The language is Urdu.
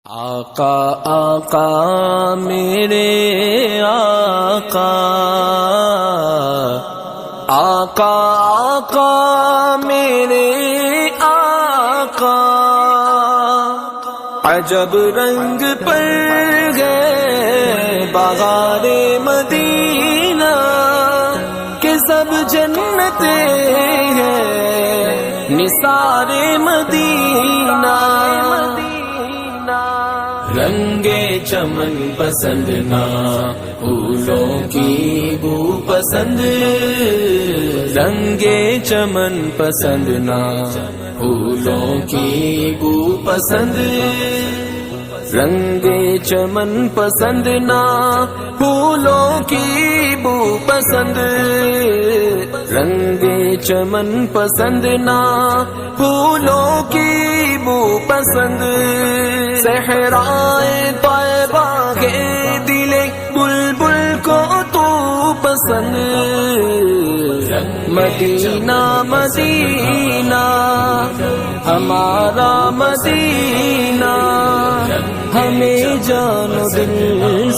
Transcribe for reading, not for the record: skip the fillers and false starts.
آقا آقا میرے آقا، آقا آقا میرے آقا، عجب رنگ پر گئے بہار مدینہ کہ سب جنتے ہیں نثار مدینہ۔ رنگے چمن پسند نہ پھولوں کی بو پسند، رنگے چمن پسند نہ پھولوں کی بو پسند، رنگے چمن پسند نہ پھولوں کی بو پسند، رنگے چمن پسند نہ پھولوں کی بو پسند، صحرائے طیبہ کے دل بلبل کو تو پسند، مدینہ مدینہ ہمارا مدینہ، ہمیں جان و دل